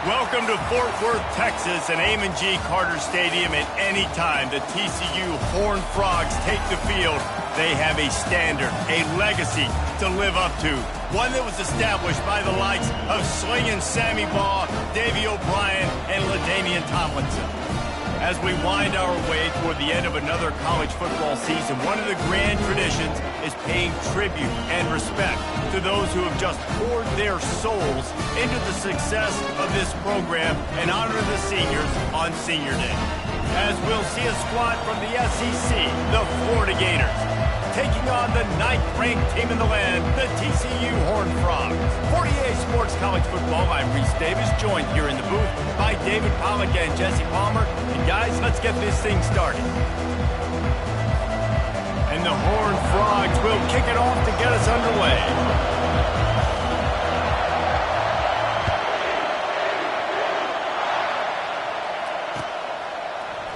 Welcome to Fort Worth, Texas, and Amon G. Carter Stadium. At any time the TCU Horned Frogs take the field, they have a standard, a legacy to live up to. One that was established by the likes of Slingin' Sammy Baugh, Davey O'Brien, and LaDainian Tomlinson. As we wind our way toward the end of another college football season, one of the grand traditions is paying tribute and respect to those who have just poured their souls into the success of this program and honor the seniors on Senior Day. As we'll see a squad from the SEC, the Florida Gators, taking on the 9th-ranked team in the land, the TCU Horned Frogs. For EA Sports College Football, I'm Reese Davis, joined here in the booth by David Pollack and Jesse Palmer. And guys, let's get this thing started. And the Horned Frogs will kick it off to get us underway.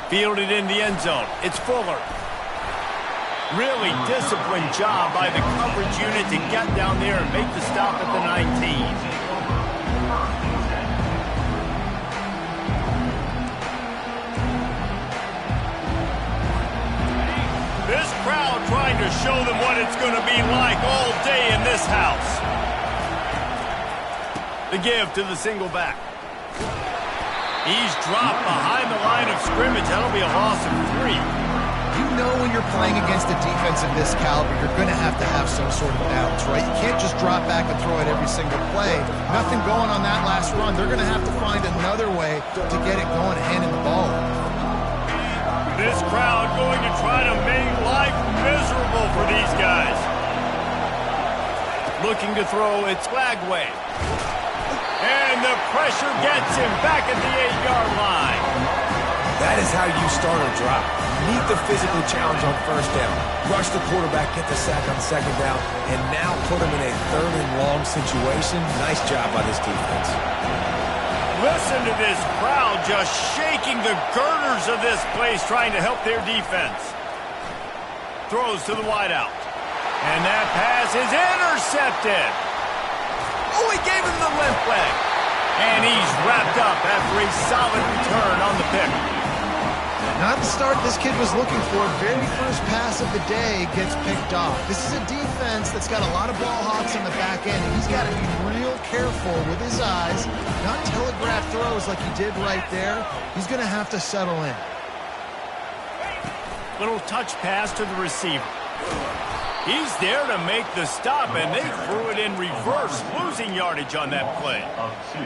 Fielded in the end zone. It's Fuller. Really disciplined job by the coverage unit to get down there and make the stop at the 19. This crowd trying to show them what it's going to be like all day in this house. The give to the single back. He's dropped behind the line of scrimmage. That'll be a loss of 3. You know when you're playing against a defense of this caliber, you're going to have some sort of balance, right? You can't just drop back and throw it every single play. Nothing going on that last run. They're going to have to find another way to get it going, handing the ball. This crowd going to try to make life miserable for these guys. Looking to throw, it's Flagway. And the pressure gets him back at the 8-yard line. That is how you start a drive. Meet the physical challenge on first down. Rush the quarterback, get the sack on second down, and now put him in a 3rd and long situation. Nice job by this defense. Listen to this crowd just shaking the girders of this place, trying to help their defense. Throws to the wideout. And that pass is intercepted. Oh, he gave him the limp leg. And he's wrapped up after a solid return on the pick. Not the start this kid was looking for. Very first pass of the day gets picked off. This is a defense that's got a lot of ball hawks in the back end, and he's got to be real careful with his eyes, not telegraph throws like he did right there. He's going to have to settle in. Little touch pass to the receiver. He's there to make the stop, and they threw it in reverse, losing yardage on that play.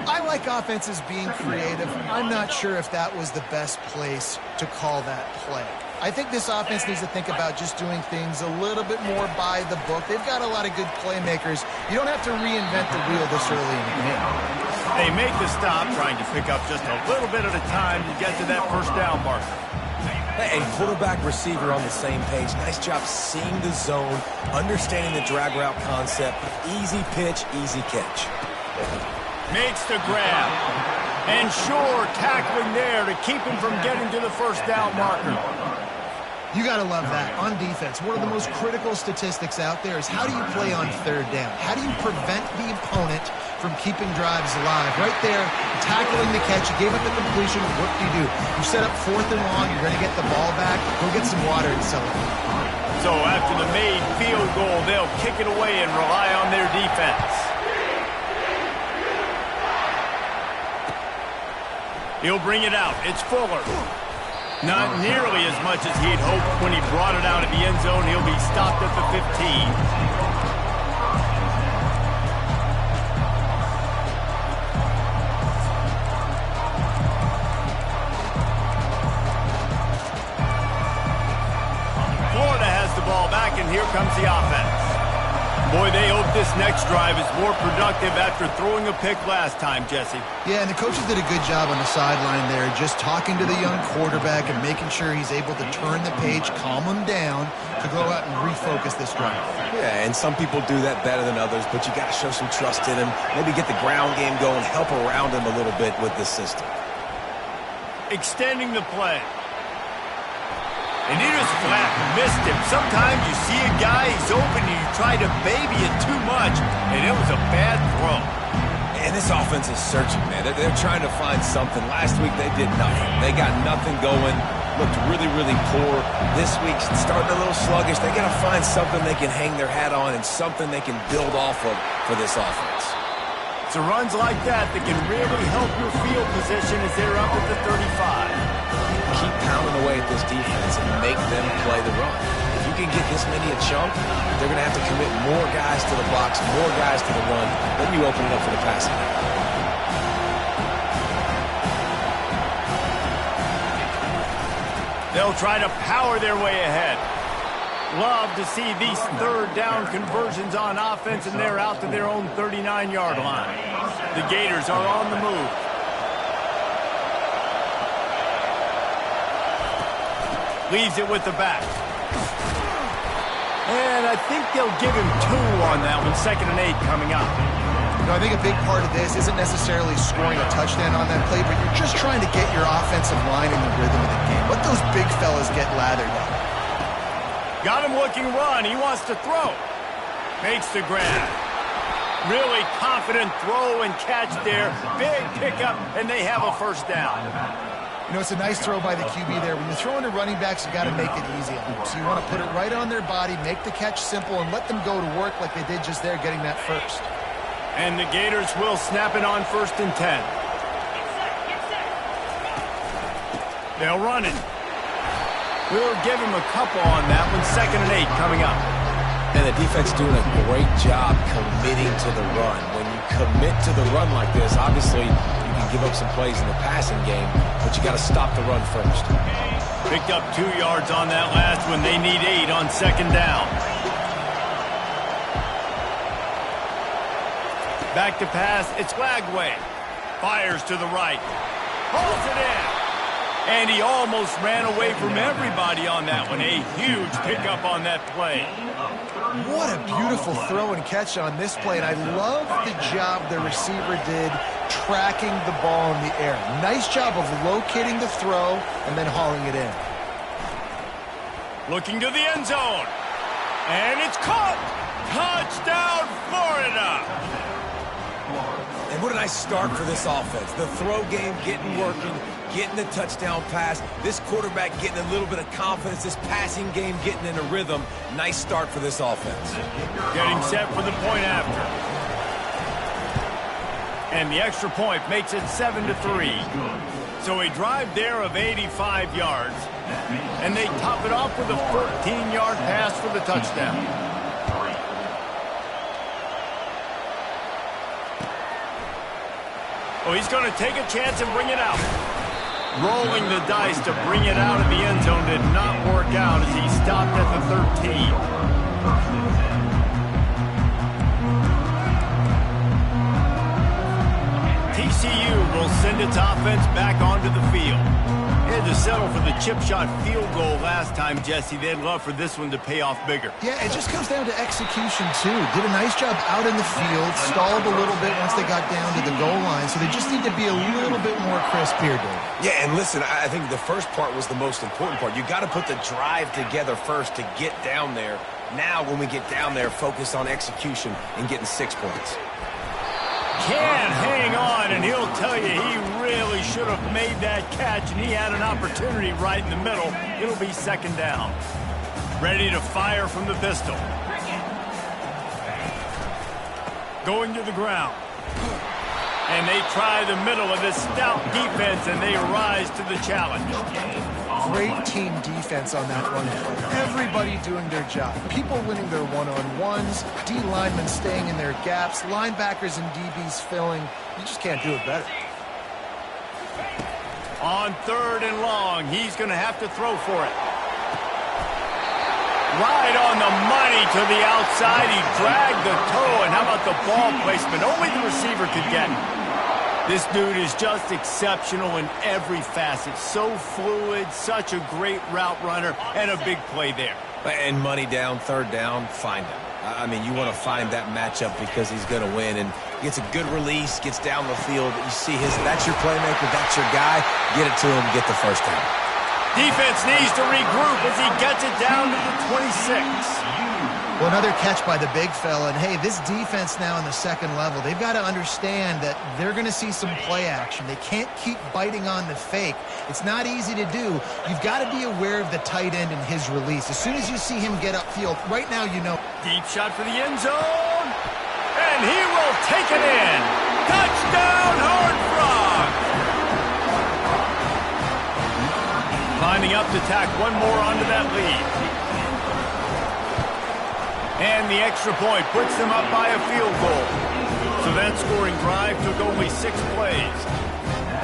I like offenses being creative. I'm not sure if that was the best place to call that play. I think this offense needs to think about just doing things a little bit more by the book. They've got a lot of good playmakers. You don't have to reinvent the wheel this early in the game. They make the stop, trying to pick up just a little bit at a time to get to that first down marker. Hey, quarterback, receiver on the same page. Nice job seeing the zone, understanding the drag route concept. Easy pitch, easy catch. Makes the grab. And Shore tackling there to keep him from getting to the first down marker. You got to love that. On defense, one of the most critical statistics out there is how do you play on 3rd down? How do you prevent the opponent from keeping drives alive? Right there, tackling the catch. You gave up the completion. What do? You set up 4th and long. You're going to get the ball back. Go get some water and celebrate. So after the made field goal, they'll kick it away and rely on their defense. He'll bring it out. It's Fuller. Not nearly as much as he'd hoped when he brought it out of the end zone. He'll be stopped at the 15. And here comes the offense. Boy, they hope this next drive is more productive after throwing a pick last time, Jesse. Yeah, and the coaches did a good job on the sideline there, just talking to the young quarterback and making sure he's able to turn the page, calm him down to go out and refocus this drive. Yeah, and some people do that better than others, but you got to show some trust in him, maybe get the ground game going, help around him a little bit with this system. Extending the play. And he just flat missed him. Sometimes you see a guy, he's open, and you try to baby it too much, and it was a bad throw. And This offense is searching, man. They're trying to find something. Last week, they did nothing. They got nothing going, looked really, really poor. This week, starting a little sluggish. They got to find something they can hang their hat on and something they can build off of for this offense. It's runs like that that can really help your field position as they're up at the 35. Keep pounding away at this defense and make them play the run. If you can get this many a chunk, they're going to have to commit more guys to the box, more guys to the run. Then you open it up for the passing game. They'll try to power their way ahead. Love to see these third down conversions on offense, and they're out to their own 39-yard line. The Gators are on the move. Leaves it with the back. And I think they'll give him 2 on that one. 2nd and 8 coming up. You know, I think a big part of this isn't necessarily scoring a touchdown on that play, but you're just trying to get your offensive line in the rhythm of the game. Let those big fellas get lathered up. Got him looking run. He wants to throw. Makes the grab. Really confident throw and catch there. Big pickup, and they have a first down. You know, it's a nice throw by the QB there. When you're throwing to running backs, you got to make it easy on them. So you want to put it right on their body, make the catch simple, and let them go to work like they did just there, getting that first. And the Gators will snap it on 1st and 10. They'll run it. We'll give him a couple on that one. 2nd and 8 coming up. And the defense doing a great job committing to the run. When you commit to the run like this, obviously you can give up some plays in the passing game, but you got to stop the run first. Picked up 2 yards on that last one. They need 8 on 2nd down. Back to pass. It's Lagway. Fires to the right. Holds it in. And he almost ran away from everybody on that one. A huge pickup on that play. What a beautiful throw and catch on this play. And I love the job the receiver did tracking the ball in the air. Nice job of locating the throw and then hauling it in. Looking to the end zone. And it's caught. Touchdown, Florida. And what a nice start for this offense. The throw game getting working, getting the touchdown pass. This quarterback getting a little bit of confidence. This passing game getting in a rhythm. Nice start for this offense. Getting set for the point after. And the extra point makes it 7-3. So a drive there of 85 yards. And they top it off with a 14-yard pass for the touchdown. Oh, he's going to take a chance and bring it out. Rolling the dice to bring it out of the end zone did not work out as he stopped at the 13. TCU will send its offense back onto the field. They had to settle for the chip shot field goal last time, Jesse. They'd love for this one to pay off bigger. Yeah, it just comes down to execution, too. Did a nice job out in the field, stalled a little bit once they got down to the goal line, so they just need to be a little bit more crisp here, Dave. Yeah, and listen, I think the first part was the most important part. You got to put the drive together first to get down there. Now, when we get down there, focus on execution and getting 6 points. Can't hang on, and he'll tell you he really should have made that catch, and he had an opportunity right in the middle. It'll be 2nd down. Ready to fire from the pistol. Going to the ground. And they try the middle of this stout defense, and they rise to the challenge. Great team defense on that one. Everybody doing their job. People winning their one-on-ones, D linemen staying in their gaps, linebackers and DBs filling. You just can't do it better. On 3rd and long, he's going to have to throw for it. Right on the money to the outside. He dragged the toe, and how about the ball placement? Only the receiver could get it. This dude is just exceptional in every facet. So fluid, such a great route runner, and a big play there. And money down, 3rd down, find him. I mean, you want to find that matchup because he's going to win. And gets a good release, gets down the field. You see that's your playmaker, that's your guy. Get it to him, get the first down. Defense needs to regroup as he gets it down to the 26. Well, another catch by the big fella. And, hey, this defense now in the second level, they've got to understand that they're going to see some play action. They can't keep biting on the fake. It's not easy to do. You've got to be aware of the tight end and his release. As soon as you see him get upfield, right now you know. Deep shot for the end zone. And he will take it in. Touchdown, Horned Frogs. Lining up to tack one more onto that lead. And the extra point puts them up by a field goal. So that scoring drive took only 6 plays.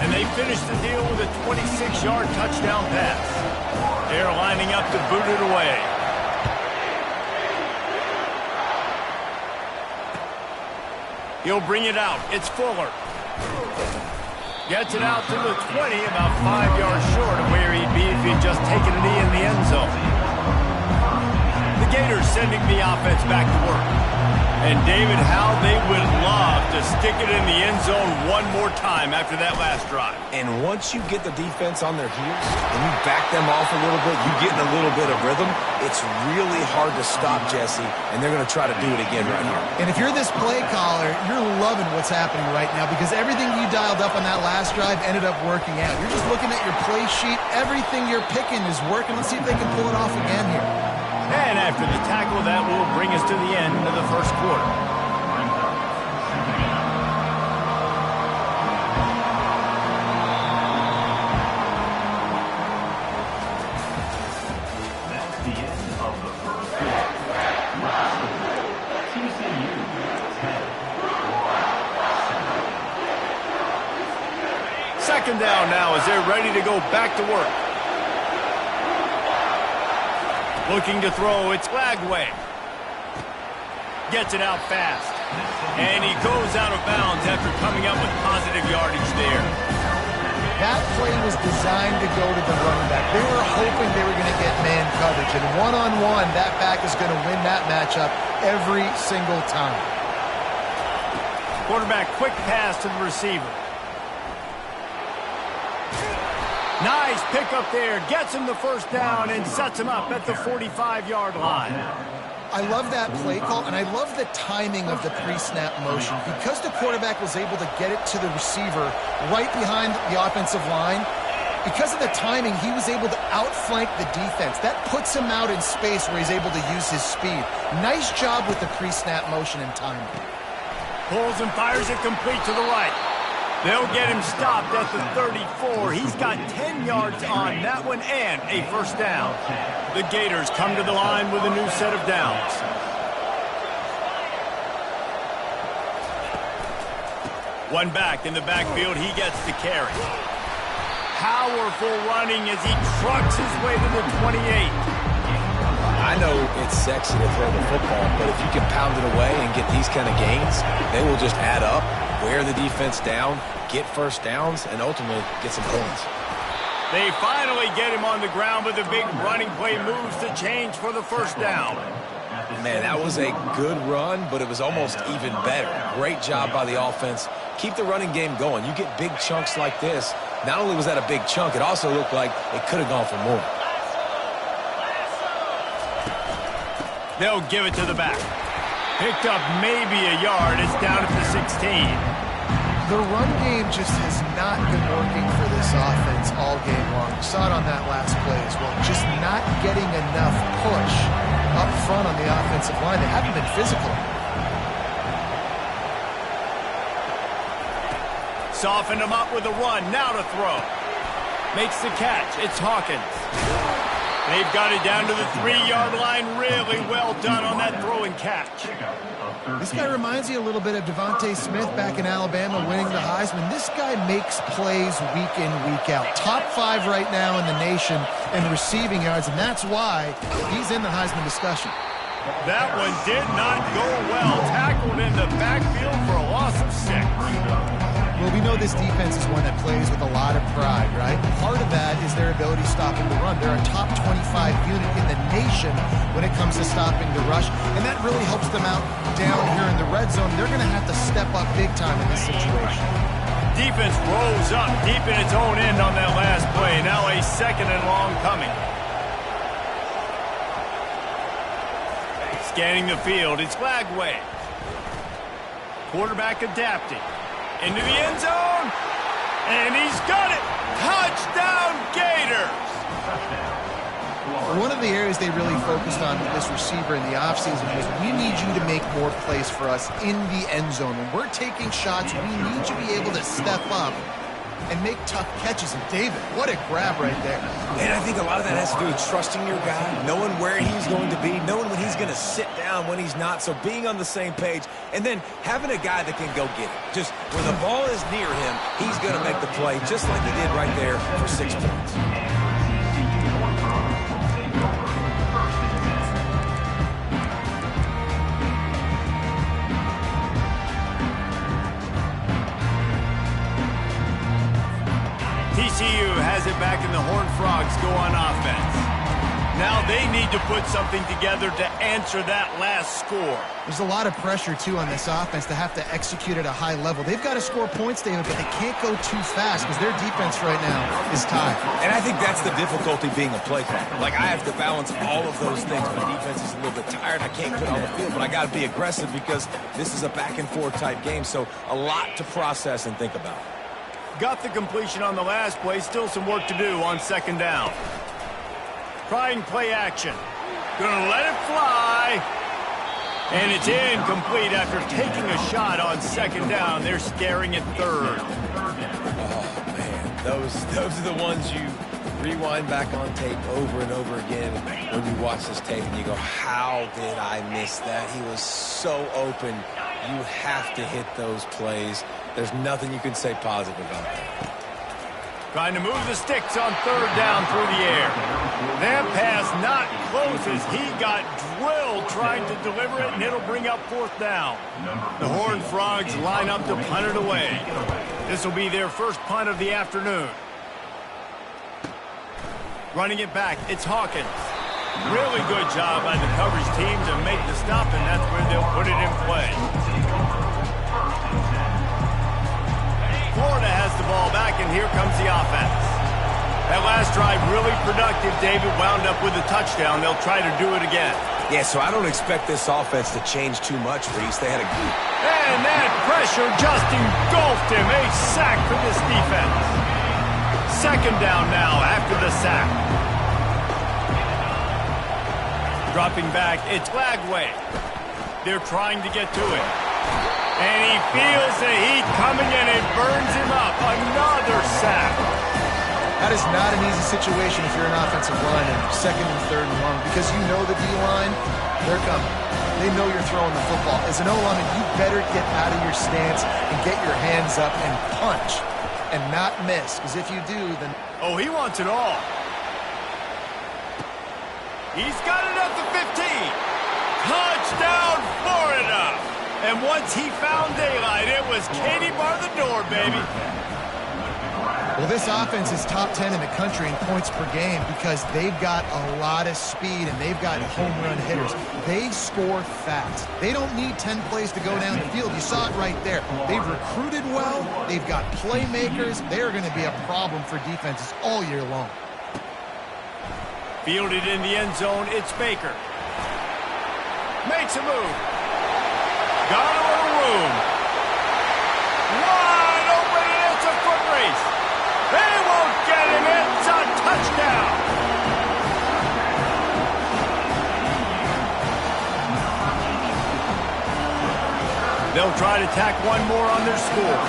And they finished the deal with a 26-yard touchdown pass. They're lining up to boot it away. He'll bring it out. It's Fuller. Gets it out to the 20, about 5 yards short of where he'd be if he'd just taken a knee in the end zone. The Gators sending the offense back to work. And David, how they would love to stick it in the end zone one more time after that last drive. And once you get the defense on their heels and you back them off a little bit, you get in a little bit of rhythm, it's really hard to stop Jesse, and they're going to try to do it again right here. And if you're this play caller, you're loving what's happening right now because everything you dialed up on that last drive ended up working out. You're just looking at your play sheet. Everything you're picking is working. Let's see if they can pull it off again here. And after the tackle, that will bring us to the end of the first quarter. That's the end of the first quarter. TCU 10. Second down now as they're ready to go back to work. Looking to throw, it's Lagway. Gets it out fast. And he goes out of bounds after coming up with positive yardage there. That play was designed to go to the running back. They were hoping they were going to get man coverage. And one-on-one, that back is going to win that matchup every single time. Quarterback, quick pass to the receiver. Nice pickup there. Gets him the first down and sets him up at the 45-yard line. I love that play call, and I love the timing of the pre-snap motion. Because the quarterback was able to get it to the receiver right behind the offensive line, because of the timing, he was able to outflank the defense. That puts him out in space where he's able to use his speed. Nice job with the pre-snap motion and timing. Pulls and fires it complete to the right. They'll get him stopped at the 34. He's got 10 yards on that one and a first down. The Gators come to the line with a new set of downs. One back in the backfield. He gets the carry. Powerful running as he trucks his way to the 28. I know it's sexy to throw the football, but if you can pound it away and get these kind of gains, they will just add up, wear the defense down, get first downs, and ultimately get some points. They finally get him on the ground, but the big running play moves the change for the first down. Man, that was a good run, but it was almost even better. Great job by the offense. Keep the running game going. You get big chunks like this. Not only was that a big chunk, it also looked like it could have gone for more. They'll give it to the back. Picked up maybe a yard. It's down at the 16. The run game just has not been working for this offense all game long. You saw it on that last play as well. Just not getting enough push up front on the offensive line. They haven't been physical. Softened him up with a run. Now to throw. Makes the catch. It's Hawkins. They've got it down to the 3-yard line. Really well done on that throw and catch. This guy reminds you a little bit of Devontae Smith back in Alabama winning the Heisman. This guy makes plays week in, week out. Top 5 right now in the nation in receiving yards, and that's why he's in the Heisman discussion. That one did not go well. Tackled in the backfield for a loss of 6. Well, we know this defense is one that plays with a lot of pride, right? Part of that is their ability stopping the run. They're a top 25 unit in the nation when it comes to stopping the rush, and that really helps them out down here in the red zone. They're going to have to step up big time in this situation. Defense rolls up deep in its own end on that last play. Now a second and long coming. Scanning the field, it's Lagway. Quarterback adapting. Into the end zone. And he's got it. Touchdown, Gators. One of the areas they really focused on with this receiver in the offseason was we need you to make more plays for us in the end zone. When we're taking shots, we need you to be able to step up and make tough catches. And David, what a grab right there. And I think a lot of that has to do with trusting your guy, knowing where he's going to be, knowing when he's going to sit down, when he's not. So being on the same page, and then having a guy that can go get it. Just when the ball is near him, he's going to make the play, just like he did right there for 6 points. TCU has it back, and the Horned Frogs go on offense. Now they need to put something together to answer that last score. There's a lot of pressure, too, on this offense to have to execute at a high level. They've got to score points, David, but they can't go too fast because their defense right now is tied. And I think that's the difficulty being a play caller. Like, I have to balance all of those things. My defense is a little bit tired. I can't put it on the field, but I got to be aggressive because this is a back-and-forth type game, so a lot to process and think about. Got the completion on the last play. Still some work to do on second down. Trying play action. Gonna let it fly. And it's incomplete after taking a shot on second down. They're scaring at third. Oh, man. Those are the ones you rewind back on tape over and over again when you watch this tape and you go, how did I miss that? He was so open. You have to hit those plays. There's nothing you can say positive about that. Trying to move the sticks on third down through the air. That pass not close as he got drilled trying to deliver it, and it'll bring up fourth down. The Horned Frogs line up to punt it away. This will be their first punt of the afternoon. Running it back, it's Hawkins. Really good job by the coverage team to make the stop, and that's where they'll put it in play. Florida has the ball back, and here comes the offense. That last drive really productive. David wound up with a touchdown. They'll try to do it again. Yeah, so I don't expect this offense to change too much, Reese. They had a good... And that pressure just engulfed him. A sack for this defense. Second down now after the sack. Dropping back, it's Lagway. They're trying to get to it. And he feels the heat coming in and burns him up. Another sack. That is not an easy situation if you're an offensive line in second and third and long because you know the D-line, they're coming. They know you're throwing the football. As an O-lineman, you better get out of your stance and get your hands up and punch and not miss, because if you do, then... Oh, he wants it all. He's got it at the 15. Touchdown, Florida. And once he found daylight, it was Katie bar the door, baby. Well, this offense is top 10 in the country in points per game because they've got a lot of speed and they've got home run hitters. They score fast. They don't need 10 plays to go down the field. You saw it right there. They've recruited well. They've got playmakers. They're going to be a problem for defenses all year long. Fielded in the end zone, it's Baker. Makes a move. Got a little room. Wide open, and it's a foot race. They won't get him. It's a touchdown. They'll try to tack one more on their score.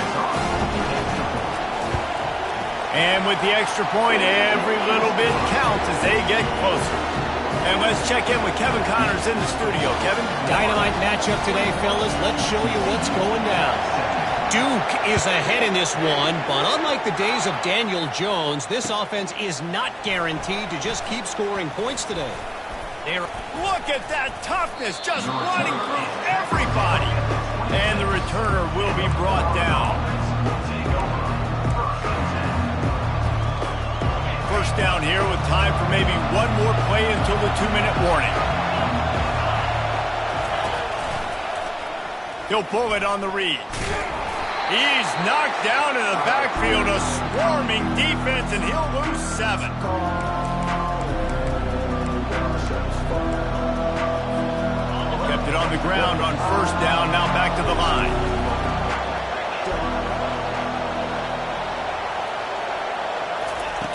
And with the extra point, every little bit counts as they get closer. And let's check in with Kevin Connors in the studio. Kevin? Dynamite matchup today, fellas. Let's show you what's going down. Duke is ahead in this one, but unlike the days of Daniel Jones, this offense is not guaranteed to just keep scoring points today. Look at that toughness, just running through everybody. And the returner will be brought down. First down here with time for maybe one more play until the 2-minute warning. He'll pull it on the read. He's knocked down in the backfield, a swarming defense, and he'll lose 7. on the ground on first down. Now back to the line.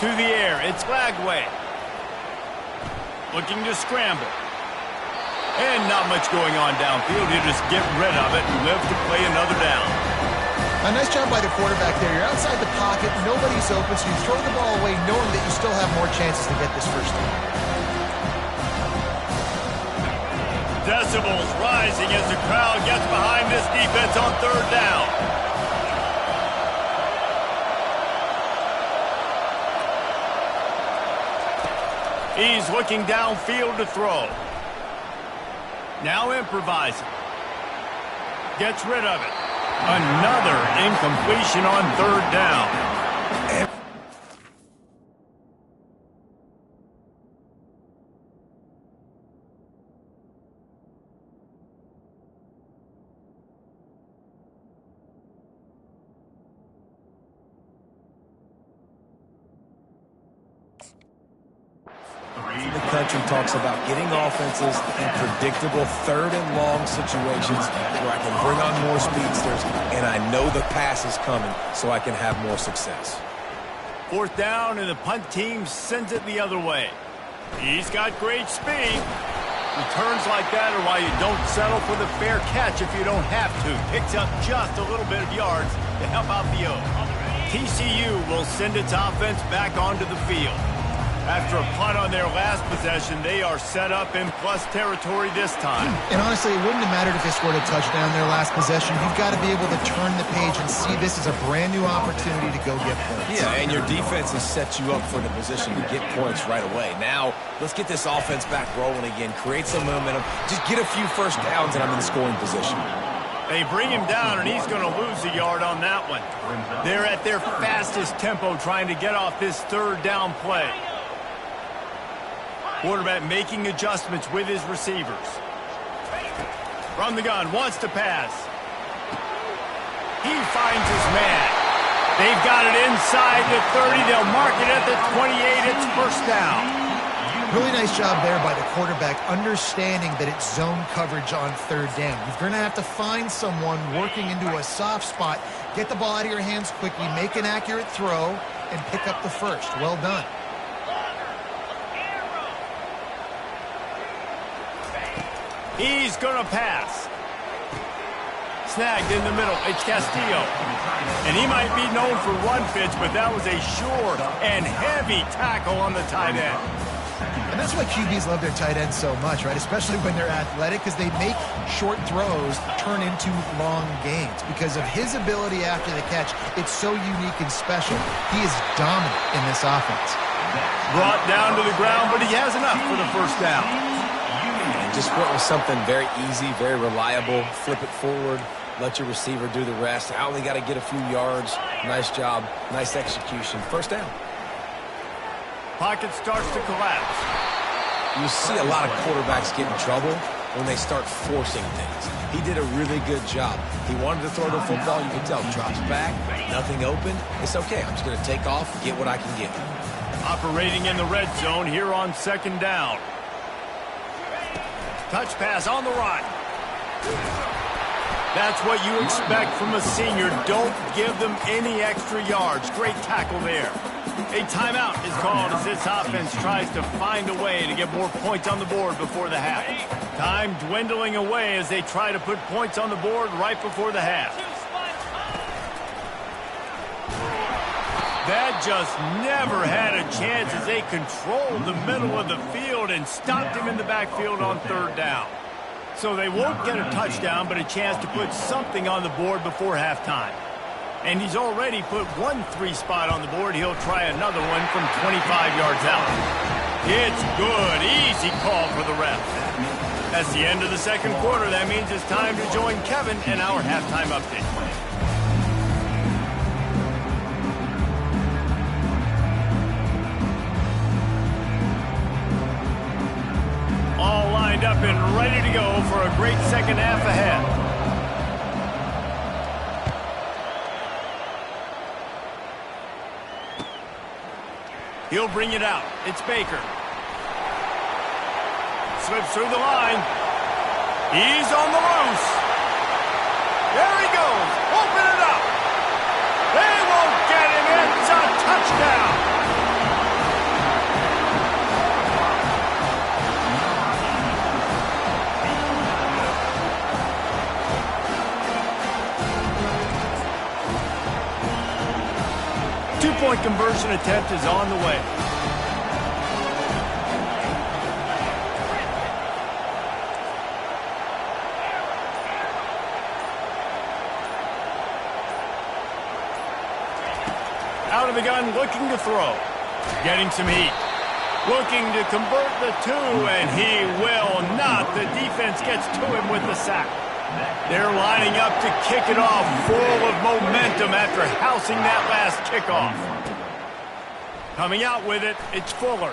To the air, it's Lagway. Looking to scramble. And not much going on downfield. He'll just get rid of it and live to play another down. A nice job by the quarterback there. You're outside the pocket, nobody's open, so you throw the ball away knowing that you still have more chances to get this first down. Decibels rising as the crowd gets behind this defense on third down. He's looking downfield to throw. Now improvising. Gets rid of it. Another incompletion on third down. The country talks about getting offenses in predictable third and long situations where I can bring on more speedsters and I know the pass is coming so I can have more success. Fourth down, and the punt team sends it the other way. He's got great speed. Returns like that are why you don't settle for the fair catch if you don't have to. Picks up just a little bit of yards to help out the O. TCU will send its offense back onto the field. After a punt on their last possession, they are set up in plus territory this time. And honestly, it wouldn't have mattered if they scored a touchdown their last possession. You've got to be able to turn the page and see this as a brand new opportunity to go get points. Yeah, and your defense has set you up for the position to get points right away. Now, let's get this offense back rolling again, create some momentum, just get a few first downs, and I'm in the scoring position. They bring him down, and he's going to lose a yard on that one. They're at their fastest tempo trying to get off this third down play. Quarterback making adjustments with his receivers. From the gun, wants to pass. He finds his man. They've got it inside the 30. They'll mark it at the 28. It's first down. Really nice job there by the quarterback, understanding that it's zone coverage on third down. You're going to have to find someone working into a soft spot, get the ball out of your hands quickly, make an accurate throw, and pick up the first. Well done. He's going to pass. Snagged in the middle. It's Castillo. And he might be known for run fits, but that was a sure and heavy tackle on the tight end. And that's why QBs love their tight ends so much, right? Especially when they're athletic, because they make short throws turn into long gains. Because of his ability after the catch, it's so unique and special. He is dominant in this offense. Brought down to the ground, but he has enough for the first down. And just went with something very easy, very reliable. Flip it forward, let your receiver do the rest. I only got to get a few yards. Nice job, nice execution. First down. Pocket starts to collapse. You see a lot of quarterbacks get in trouble when they start forcing things. He did a really good job. He wanted to throw the football. You can tell. Drops back, nothing open. It's okay. I'm just going to take off, get what I can get. Operating in the red zone here on second down. Touch pass on the run. That's what you expect from a senior. Don't give them any extra yards. Great tackle there. A timeout is called as this offense tries to find a way to get more points on the board before the half. Time dwindling away as they try to put points on the board right before the half. That just never had a chance as they controlled the middle of the field and stopped him in the backfield on third down. So they won't get a touchdown, but a chance to put something on the board before halftime. And he's already put one 3 spot on the board. He'll try another one from 25 yards out. It's good. Easy call for the ref. That's the end of the second quarter. That means it's time to join Kevin in our halftime update. All lined up and ready to go for a great second half ahead. He'll bring it out. It's Baker. Slips through the line. He's on the loose. There he goes. Open it up. They won't get him. It's a touchdown. 2-point conversion attempt is on the way. Out of the gun, looking to throw. Getting some heat. Looking to convert the two, and he will not. The defense gets to him with the sack. They're lining up to kick it off, full of momentum after housing that last kickoff. Coming out with it, it's Fuller.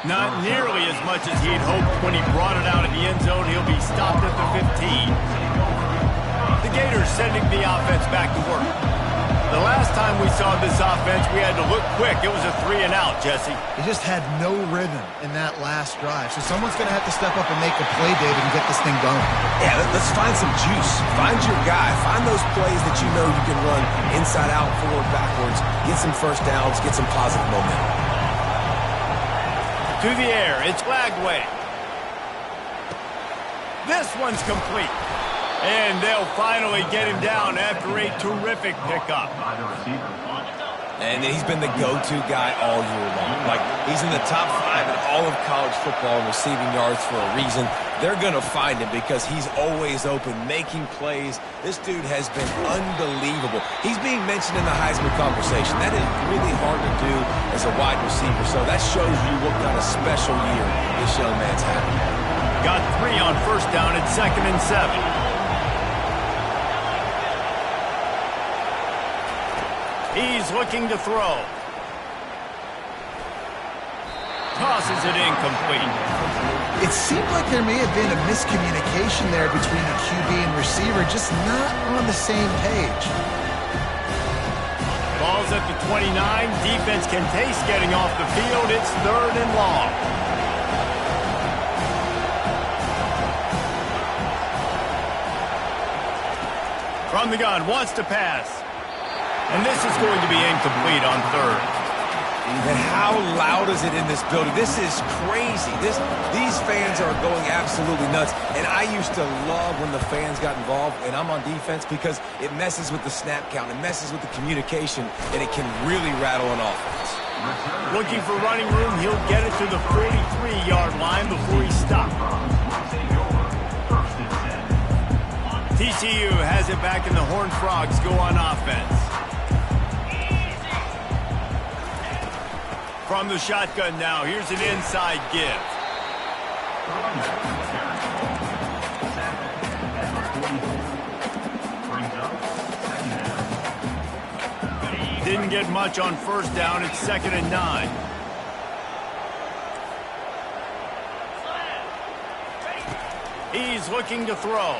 Not nearly as much as he'd hoped when he brought it out of the end zone. He'll be stopped at the 15. The Gators sending the offense back to work. The last time we saw this offense, we had to look quick. It was a 3-and-out, Jesse. They just had no rhythm in that last drive. So someone's going to have to step up and make a play, David, and get this thing going. Yeah, let's find some juice. Find your guy. Find those plays that you know you can run inside out, forward, backwards. Get some first downs. Get some positive momentum. To the air. It's Lagway. This one's complete. And they'll finally get him down after a terrific pickup. And he's been the go-to guy all year long. Like, he's in the top 5 in all of college football in receiving yards for a reason. They're going to find him because he's always open, making plays. This dude has been unbelievable. He's being mentioned in the Heisman conversation. That is really hard to do as a wide receiver. So that shows you what kind of special year this young man's having. Got 3 on first down at 2nd and 7. He's looking to throw. Tosses it incomplete. It seemed like there may have been a miscommunication there between the QB and receiver, just not on the same page. Ball's at the 29. Defense can taste getting off the field. It's 3rd and long. From the gun, wants to pass. And this is going to be incomplete on 3rd. And how loud is it in this building? This is crazy. These fans are going absolutely nuts. And I used to love when the fans got involved, and I'm on defense, because it messes with the snap count. It messes with the communication, and it can really rattle an offense. Looking for running room. He'll get it to the 43-yard line before he stopped. TCU has it back, and the Horned Frogs go on offense. From the shotgun now, here's an inside give. Didn't get much on first down. It's 2nd and 9. He's looking to throw.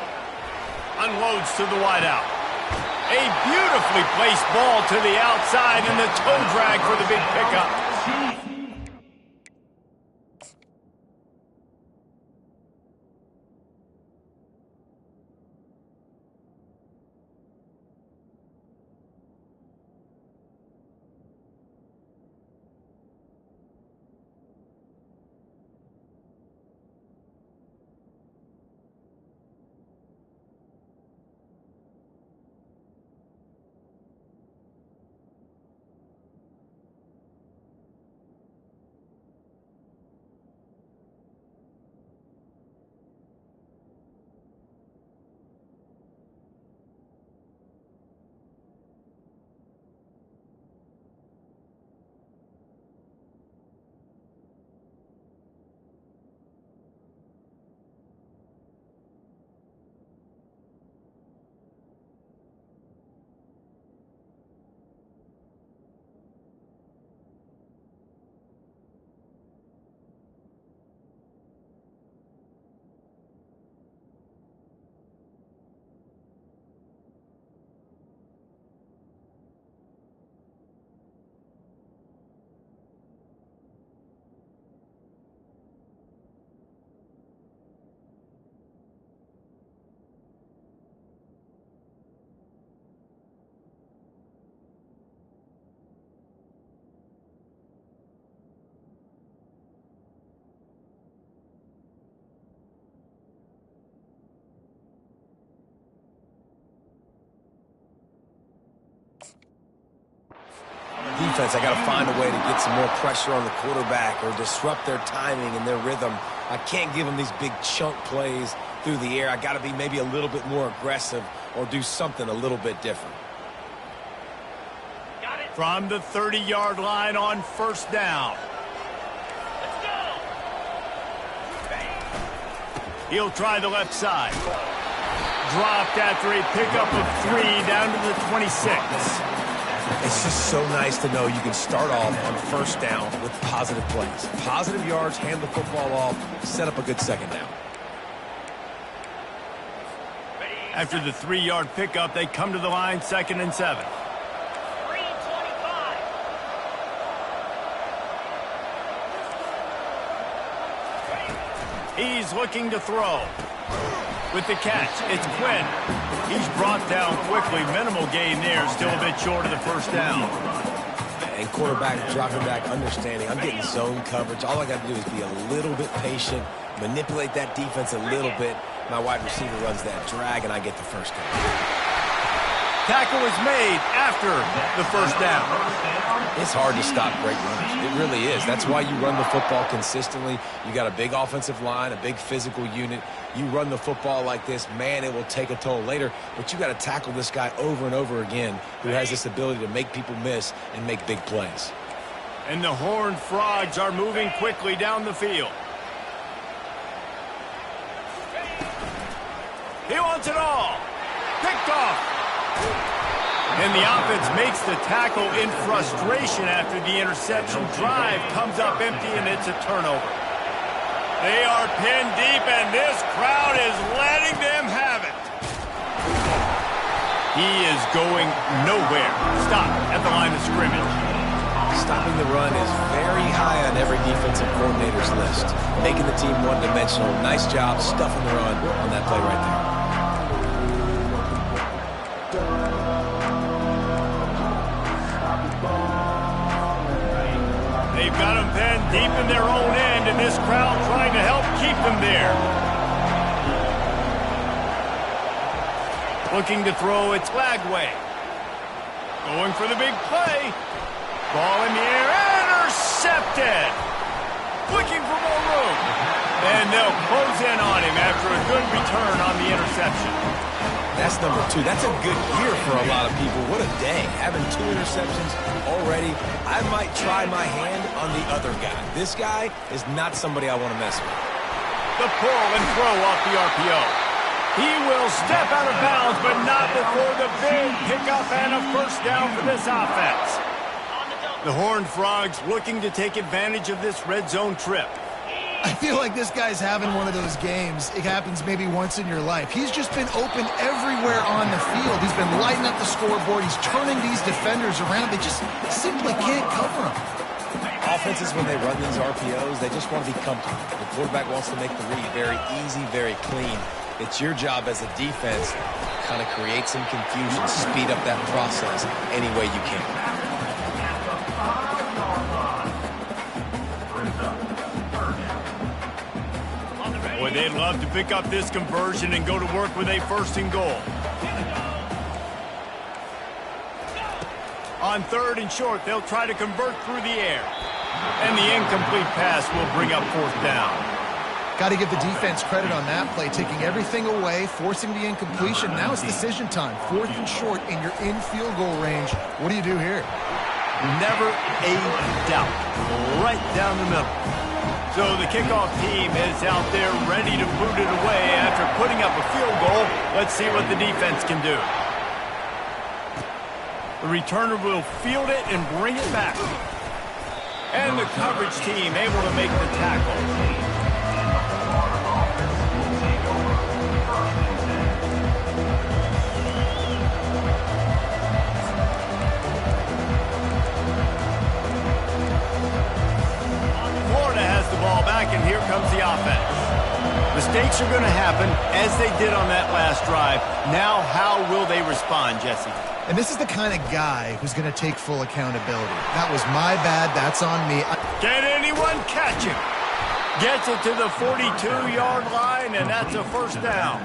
Unloads to the wideout. A beautifully placed ball to the outside, and the toe drag for the big pickup. defense, I got to find a way to get some more pressure on the quarterback or disrupt their timing and their rhythm. I can't give them these big chunk plays through the air. I got to be maybe a little bit more aggressive or do something a little bit different. From the 30-yard line on first down. He'll try the left side. Dropped after a pickup of 3 down to the 26. It's just so nice to know you can start off on first down with positive plays. Positive yards, hand the football off, set up a good second down. After the 3-yard pickup, they come to the line, 2nd and 7. He's looking to throw. With the catch, it's Quinn. He's brought down quickly. Minimal gain there. Still a bit short of the first down. And quarterback dropping back, understanding. I'm getting zone coverage. All I got to do is be a little bit patient, manipulate that defense a little bit. My wide receiver runs that drag, and I get the first down. Tackle is made after the first down. It's hard to stop great runners. It really is. That's why you run the football consistently. You got a big offensive line, a big physical unit. You run the football like this, man, it will take a toll later. But you got to tackle this guy over and over again who has this ability to make people miss and make big plays. And the Horned Frogs are moving quickly down the field. He wants it all. Picked off. And the offense makes the tackle in frustration after the interception. Drive comes up empty, and it's a turnover. They are pinned deep, and this crowd is letting them have it. He is going nowhere. Stop at the line of scrimmage. Stopping the run is very high on every defensive coordinator's list. Making the team one-dimensional. Nice job stuffing the run on that play right there. They've got them pinned deep in their own end, and this crowd trying to help keep them there. Looking to throw, it's Lagway. Going for the big play. Ball in the air, intercepted. Looking for more room. And they'll close in on him after a good return on the interception. That's number 2. That's a good year for a lot of people. What a day. Having 2 interceptions already. I might try my hand on the other guy. This guy is not somebody I want to mess with. The pull and throw off the RPO. He will step out of bounds, but not before the big pickup and a first down for this offense. The Horned Frogs looking to take advantage of this red zone trip. I feel like this guy's having one of those games. It happens maybe once in your life. He's just been open everywhere on the field. He's been lighting up the scoreboard. He's turning these defenders around. They just simply can't cover him. Offenses, when they run these RPOs, they just want to be comfortable. The quarterback wants to make the read very easy, very clean. It's your job as a defense to kind of create some confusion, speed up that process any way you can. Boy, they'd love to pick up this conversion and go to work with a 1st and goal. On 3rd and short, they'll try to convert through the air. And the incomplete pass will bring up 4th down. Got to give the defense credit on that play, taking everything away, forcing the incompletion. Now it's decision time. 4th and short, and you're in field goal range. What do you do here? Never a doubt. Right down the middle. So the kickoff team is out there ready to boot it away after putting up a field goal. Let's see what the defense can do. The returner will field it and bring it back. And the coverage team able to make the tackle. Ball back, and here comes the offense. Mistakes are going to happen, as they did on that last drive. Now, how will they respond, Jesse? And this is the kind of guy who's going to take full accountability. That was my bad. That's on me. Can anyone catch him? Gets it to the 42-yard line, and that's a 1st down.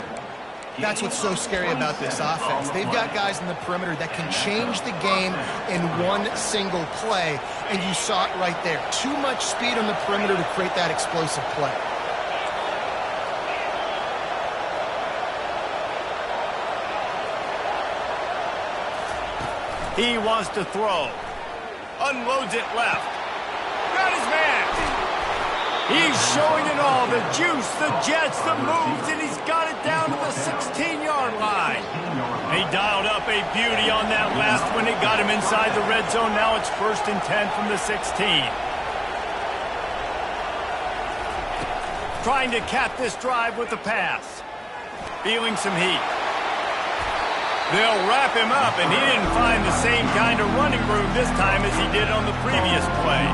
That's what's so scary about this offense. They've got guys in the perimeter that can change the game in one single play, and you saw it right there. Too much speed on the perimeter to create that explosive play. He wants to throw. Unloads it left. Got his man. He's showing it all. The juice, the jets, the moves, and he's got it down to the 16-yard line. He dialed up a beauty on that last one. It got him inside the red zone. Now it's 1st and 10 from the 16. Trying to cap this drive with the pass. Feeling some heat. They'll wrap him up, and he didn't find the same kind of running room this time as he did on the previous play.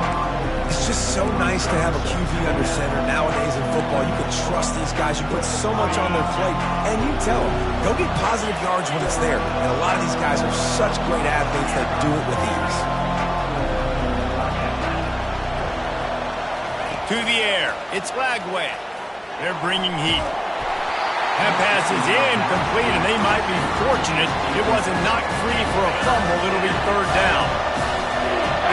It's just so nice to have a QB under center. Nowadays in football, you can trust these guys. You put so much on their plate, and you tell them, go get positive yards when it's there. And a lot of these guys are such great athletes that do it with ease. To the air. It's Lagway. They're bringing heat. That pass is incomplete, and they might be fortunate it wasn't knocked free for a fumble. It'll be 3rd down.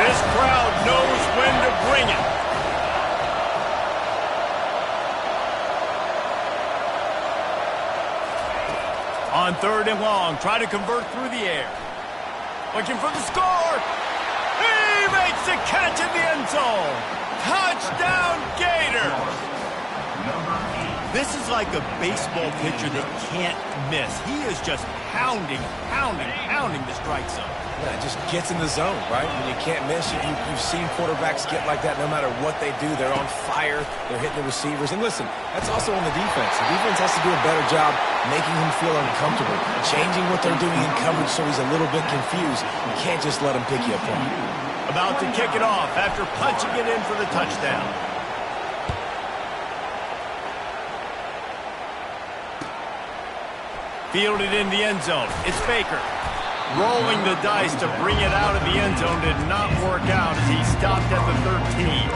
This crowd knows when to bring it. On 3rd and long, try to convert through the air. Looking for the score. He makes the catch in the end zone. Touchdown, Gators. This is like a baseball pitcher that can't miss. He is just pounding the strike zone. Yeah, it just gets in the zone, right? When you can't miss, you've seen quarterbacks get like that no matter what they do. They're on fire. They're hitting the receivers. And listen, that's also on the defense. The defense has to do a better job making him feel uncomfortable, changing what they're doing in coverage so he's a little bit confused. You can't just let him pick you apart. About to kick it off after punching it in for the touchdown. Fielded in the end zone. It's Baker. Rolling the dice to bring it out of the end zone did not work out as he stopped at the 13.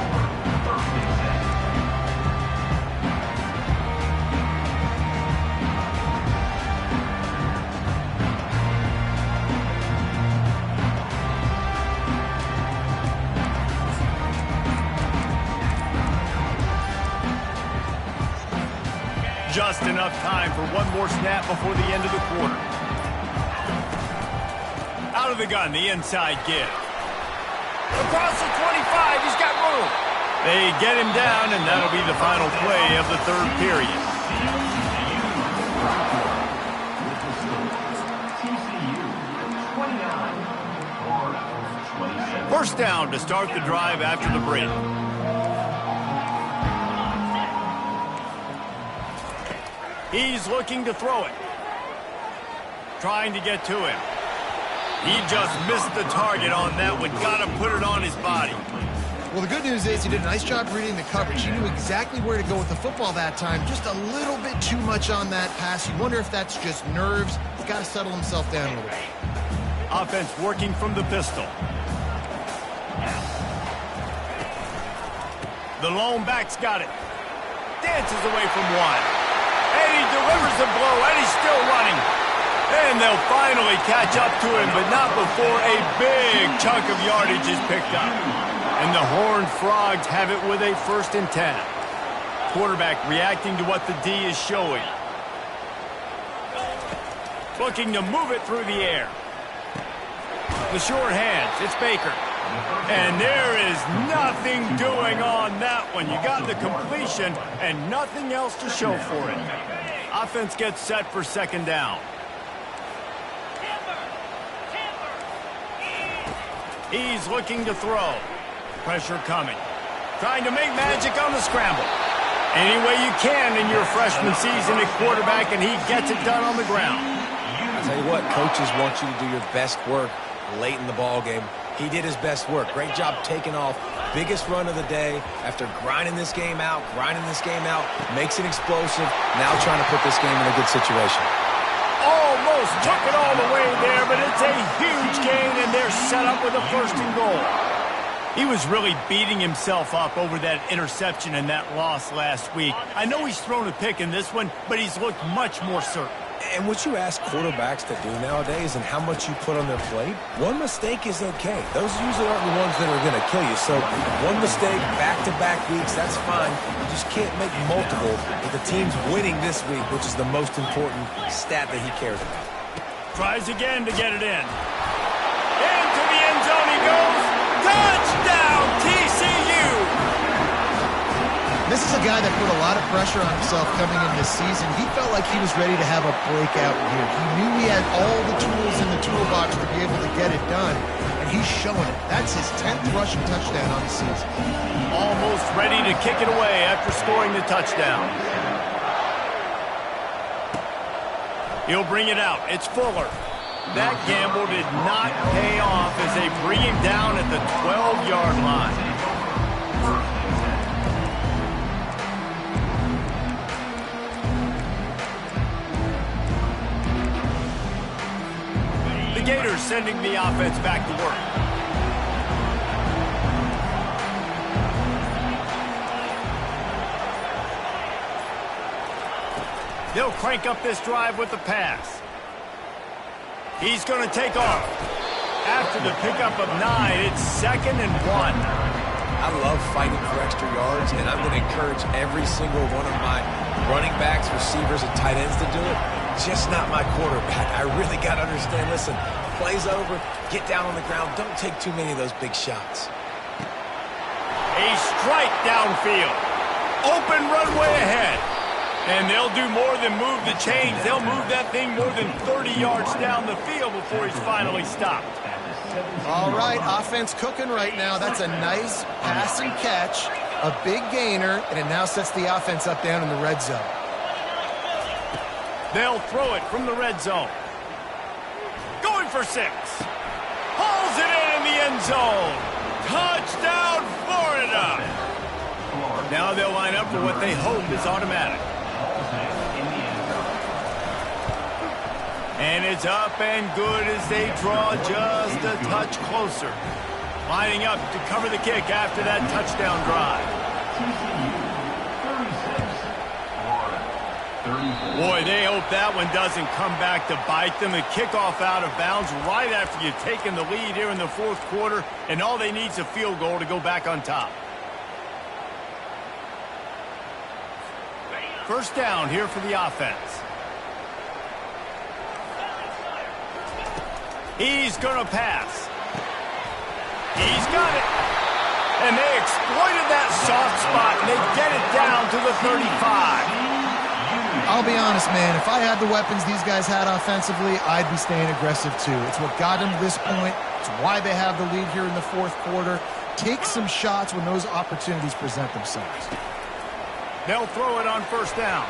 Just enough time for one more snap before the end of the quarter. Out of the gun, the inside give. Across the 25, he's got room. They get him down, and that'll be the final play of the 3rd period. First down to start the drive after the break. He's looking to throw it. Trying to get to him. He just missed the target on that one. Got to put it on his body. Well, the good news is he did a nice job reading the coverage. He knew exactly where to go with the football that time. Just a little bit too much on that pass. You wonder if that's just nerves. He's got to settle himself down a little bit. Offense working from the pistol. The lone back's got it. Dances away from one. And he delivers the blow, and he's still running. And they'll finally catch up to him, but not before a big chunk of yardage is picked up. And the Horned Frogs have it with a 1st and 10. Quarterback reacting to what the D is showing. Looking to move it through the air. The short hands, it's Baker. And there is nothing doing on that one. You got the completion and nothing else to show for it. Offense gets set for 2nd down. He's looking to throw. Pressure coming. Trying to make magic on the scramble. Any way you can in your freshman season at quarterback, and he gets it done on the ground. I'll tell you what, coaches want you to do your best work late in the ball game. He did his best work. Great job taking off. Biggest run of the day after grinding this game out, makes it explosive. Now trying to put this game in a good situation. Almost took it all the way there, but it's a huge gain, and they're set up with a 1st and goal. He was really beating himself up over that interception and that loss last week. I know he's thrown a pick in this one, but he's looked much more certain. And what you ask quarterbacks to do nowadays and how much you put on their plate, one mistake is okay. Those usually aren't the ones that are going to kill you. So one mistake, back-to-back weeks, that's fine. You just can't make multiple with the team's winning this week, which is the most important stat that he cares about. Tries again to get it in. Into the end zone he goes. Touchdown, TCU! This is a guy that put a lot of pressure on himself coming into this season. He felt like he was ready to have a breakout here. He knew he had all the tools in the toolbox to be able to get it done, and he's showing it. That's his 10th rushing touchdown on the season. Almost ready to kick it away after scoring the touchdown. He'll bring it out. It's Fuller. That gamble did not pay off as they bring him down at the 12-yard line. The Gators sending the offense back to work. They'll crank up this drive with the pass. He's going to take off. After the pickup of 9, it's 2nd and 1. I love fighting for extra yards, and I'm going to encourage every single one of my running backs, receivers, and tight ends to do it. Just not my quarterback. I really got to understand, listen, play's over, get down on the ground, don't take too many of those big shots. A strike downfield. Open runway ahead. And they'll do more than move the chains. They'll move that thing more than 30 yards down the field before he's finally stopped. All right, offense cooking right now. That's a nice pass and catch, a big gainer, and it now sets the offense up down in the red zone. They'll throw it from the red zone. Going for 6. Hauls it in the end zone. Touchdown, Florida. Now they'll line up for what they hope is automatic. And it's up and good as they draw just a touch closer. Lining up to cover the kick after that touchdown drive. Boy, they hope that one doesn't come back to bite them. A kickoff out of bounds right after you've taken the lead here in the 4th quarter, and all they need is a field goal to go back on top. First down here for the offense. He's going to pass. He's got it. And they exploited that soft spot, and they get it down to the 35. I'll be honest, man, if I had the weapons these guys had offensively, I'd be staying aggressive too. It's what got them to this point. It's why they have the lead here in the 4th quarter. Take some shots when those opportunities present themselves. They'll throw it on first down.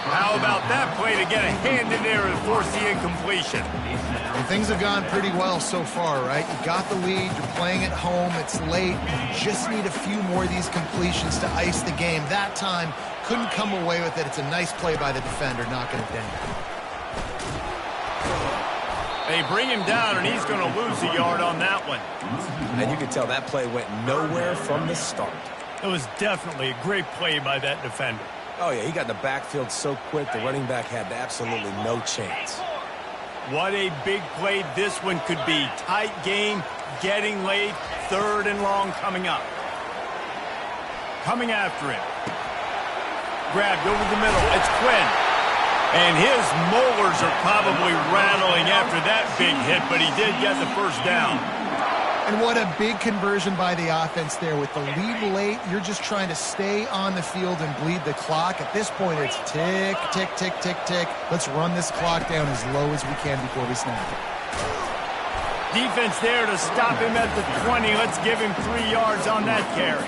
How about that play to get a hand in there and force the incompletion? And things have gone pretty well so far, right? You got the lead, you're playing at home, it's late, you just need a few more of these completions to ice the game. That time, couldn't come away with it. It's a nice play by the defender, knocking it down. They bring him down, and he's going to lose a yard on that one. And you can tell that play went nowhere from the start. It was definitely a great play by that defender. Oh, yeah, he got in the backfield so quick, the running back had absolutely no chance. What a big play this one could be. Tight game, getting late, 3rd and long coming up. Coming after him. Grabbed over the middle. It's Quinn. And his molars are probably rattling after that big hit, but he did get the first down. And what a big conversion by the offense there. With the lead late, you're just trying to stay on the field and bleed the clock. At this point, it's tick, tick, tick, tick, tick. Let's run this clock down as low as we can before we snap it. Defense there to stop him at the 20. Let's give him 3 yards on that carry.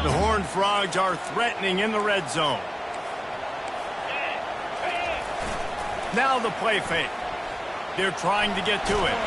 The Horned Frogs are threatening in the red zone. Now the play fake. They're trying to get to it.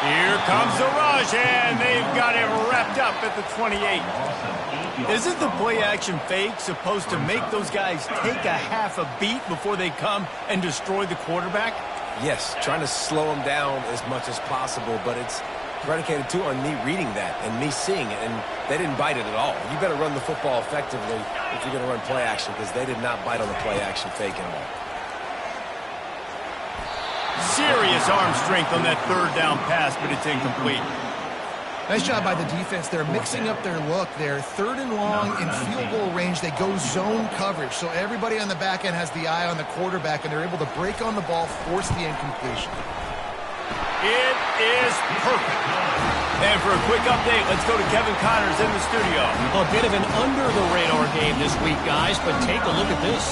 Here comes the rush, and they've got it wrapped up at the 28. Isn't the play-action fake supposed to make those guys take a half a beat before they come and destroy the quarterback? Yes, trying to slow him down as much as possible, but it's predicated, too, on me reading that and me seeing it, and they didn't bite it at all. You better run the football effectively if you're going to run play action, because they did not bite on the play action fake at all. Serious arm strength on that third down pass, but it's incomplete. Nice job by the defense. They're mixing up their look. They're third and long in field goal range. They go zone coverage. So everybody on the back end has the eye on the quarterback, and they're able to break on the ball, force the incompletion. It is perfect. And for a quick update, let's go to Kevin Connors in the studio. A bit of an under-the-radar game this week, guys, but take a look at this.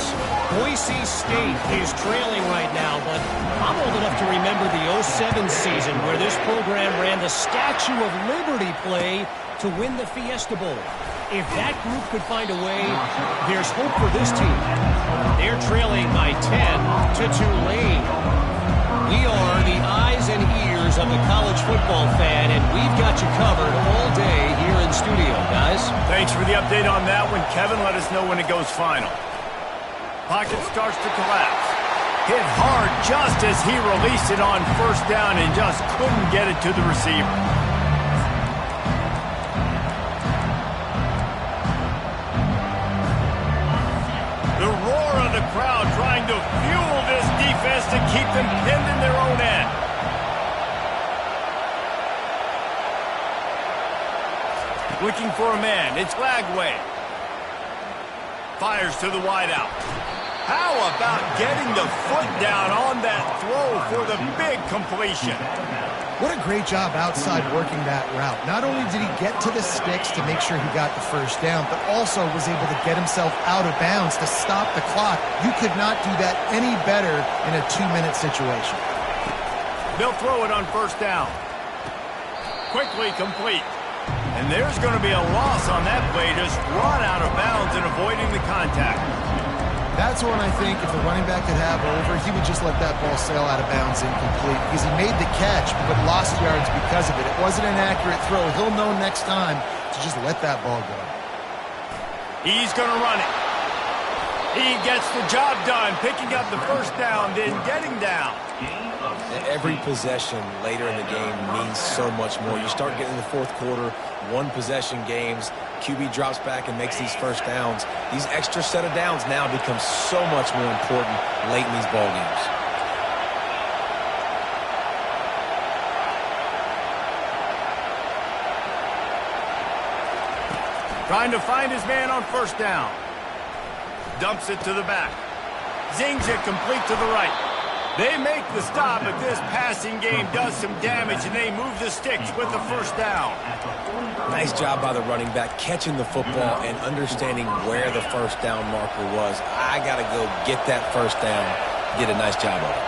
Boise State is trailing right now, but I'm old enough to remember the 07 season where this program ran the Statue of Liberty play to win the Fiesta Bowl. If that group could find a way, there's hope for this team. They're trailing by 10 to Tulane. We are the eyes and ears of the college football fan, and we've got you covered all day here in studio, guys. Thanks for the update on that one, Kevin. Let us know when it goes final. Pocket starts to collapse. Hit hard just as he released it on first down and just couldn't get it to the receiver. The roar of the crowd trying to fuel this defense to keep them pinned in their own end. Looking for a man. It's Lagway. Fires to the wideout. How about getting the foot down on that throw for the big completion? What a great job outside working that route. Not only did he get to the sticks to make sure he got the first down, but also was able to get himself out of bounds to stop the clock. You could not do that any better in a 2-minute situation. They'll throw it on first down. Quickly complete. And there's going to be a loss on that play, just run out of bounds and avoiding the contact. That's one I think if the running back could have over, he would just let that ball sail out of bounds incomplete because he made the catch but lost yards because of it. It wasn't an accurate throw. He'll know next time to just let that ball go. He's going to run it. He gets the job done, picking up the first down, then getting down. Every possession later in the game means so much more. You start getting in the fourth quarter, one-possession games, QB drops back and makes these first downs. These extra set of downs now become so much more important late in these ball games. Trying to find his man on first down. Dumps it to the back. Zings it complete to the right. They make the stop, but this passing game does some damage, and they move the sticks with the first down. Nice job by the running back, catching the football and understanding where the first down marker was. I got to go get that first down. Did a nice job of it.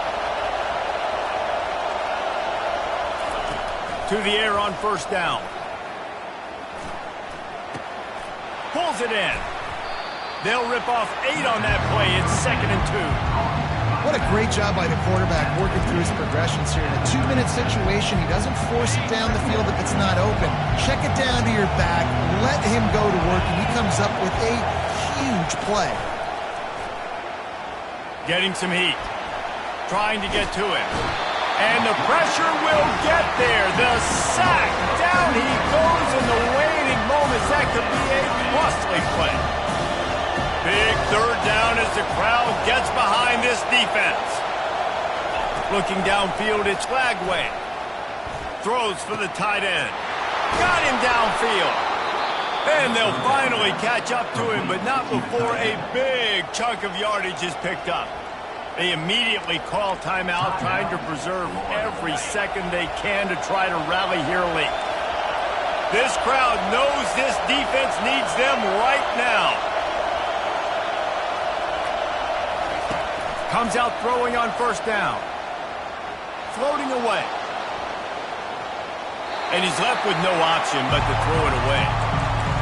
To the air on first down. Pulls it in. They'll rip off 8 on that play. It's 2nd and 2. What a great job by the quarterback working through his progressions here. In a 2-minute situation, he doesn't force it down the field if it's not open. Check it down to your back, let him go to work, and he comes up with a huge play. Getting some heat. Trying to get to it. And the pressure will get there. The sack. Down he goes in the waning moments. That could be a costly play. Big third down as the crowd gets behind this defense. Looking downfield, it's Lagway. Throws for the tight end. Got him downfield. And they'll finally catch up to him, but not before a big chunk of yardage is picked up. They immediately call timeout, trying to preserve every second they can to try to rally here late. This crowd knows this defense needs them right now. Comes out throwing on first down. Floating away. And he's left with no option but to throw it away.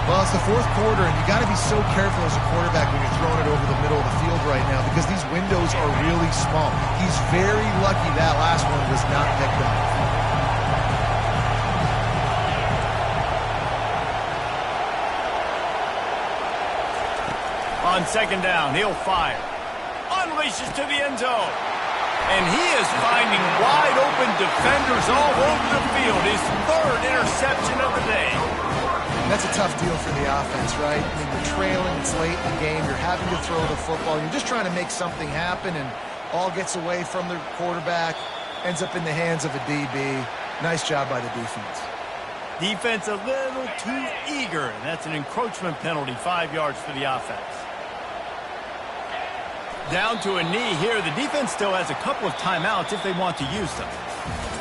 Well, it's the fourth quarter, and you got to be so careful as a quarterback when you're throwing it over the middle of the field right now because these windows are really small. He's very lucky that last one was not picked up. On second down, he'll fire. Unleashes to the end zone. And he is finding wide-open defenders all over the field. His third interception of the day. That's a tough deal for the offense, right? I mean, you're trailing, it's late in the game, you're having to throw the football, you're just trying to make something happen, and all gets away from the quarterback, ends up in the hands of a DB. Nice job by the defense. Defense a little too eager, and that's an encroachment penalty, 5 yards for the offense. Down to a knee here. The defense still has a couple of timeouts if they want to use them.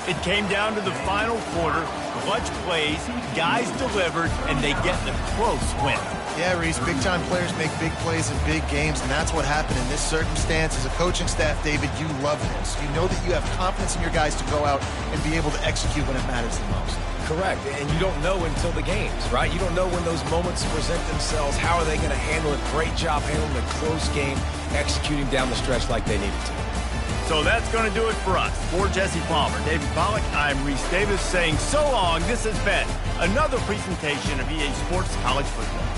It came down to the final quarter. Clutch plays, guys delivered, and they get the close win. Yeah, Reese, big-time players make big plays in big games, and that's what happened in this circumstance. As a coaching staff, David, you love this. You know that you have confidence in your guys to go out and be able to execute when it matters the most. Correct, and you don't know until the games, right? You don't know when those moments present themselves. How are they going to handle it? Great job handling a close game, executing down the stretch like they needed to. So that's going to do it for us. For Jesse Palmer, David Pollack, I'm Reese Davis saying so long. This has been another presentation of EA Sports College Football.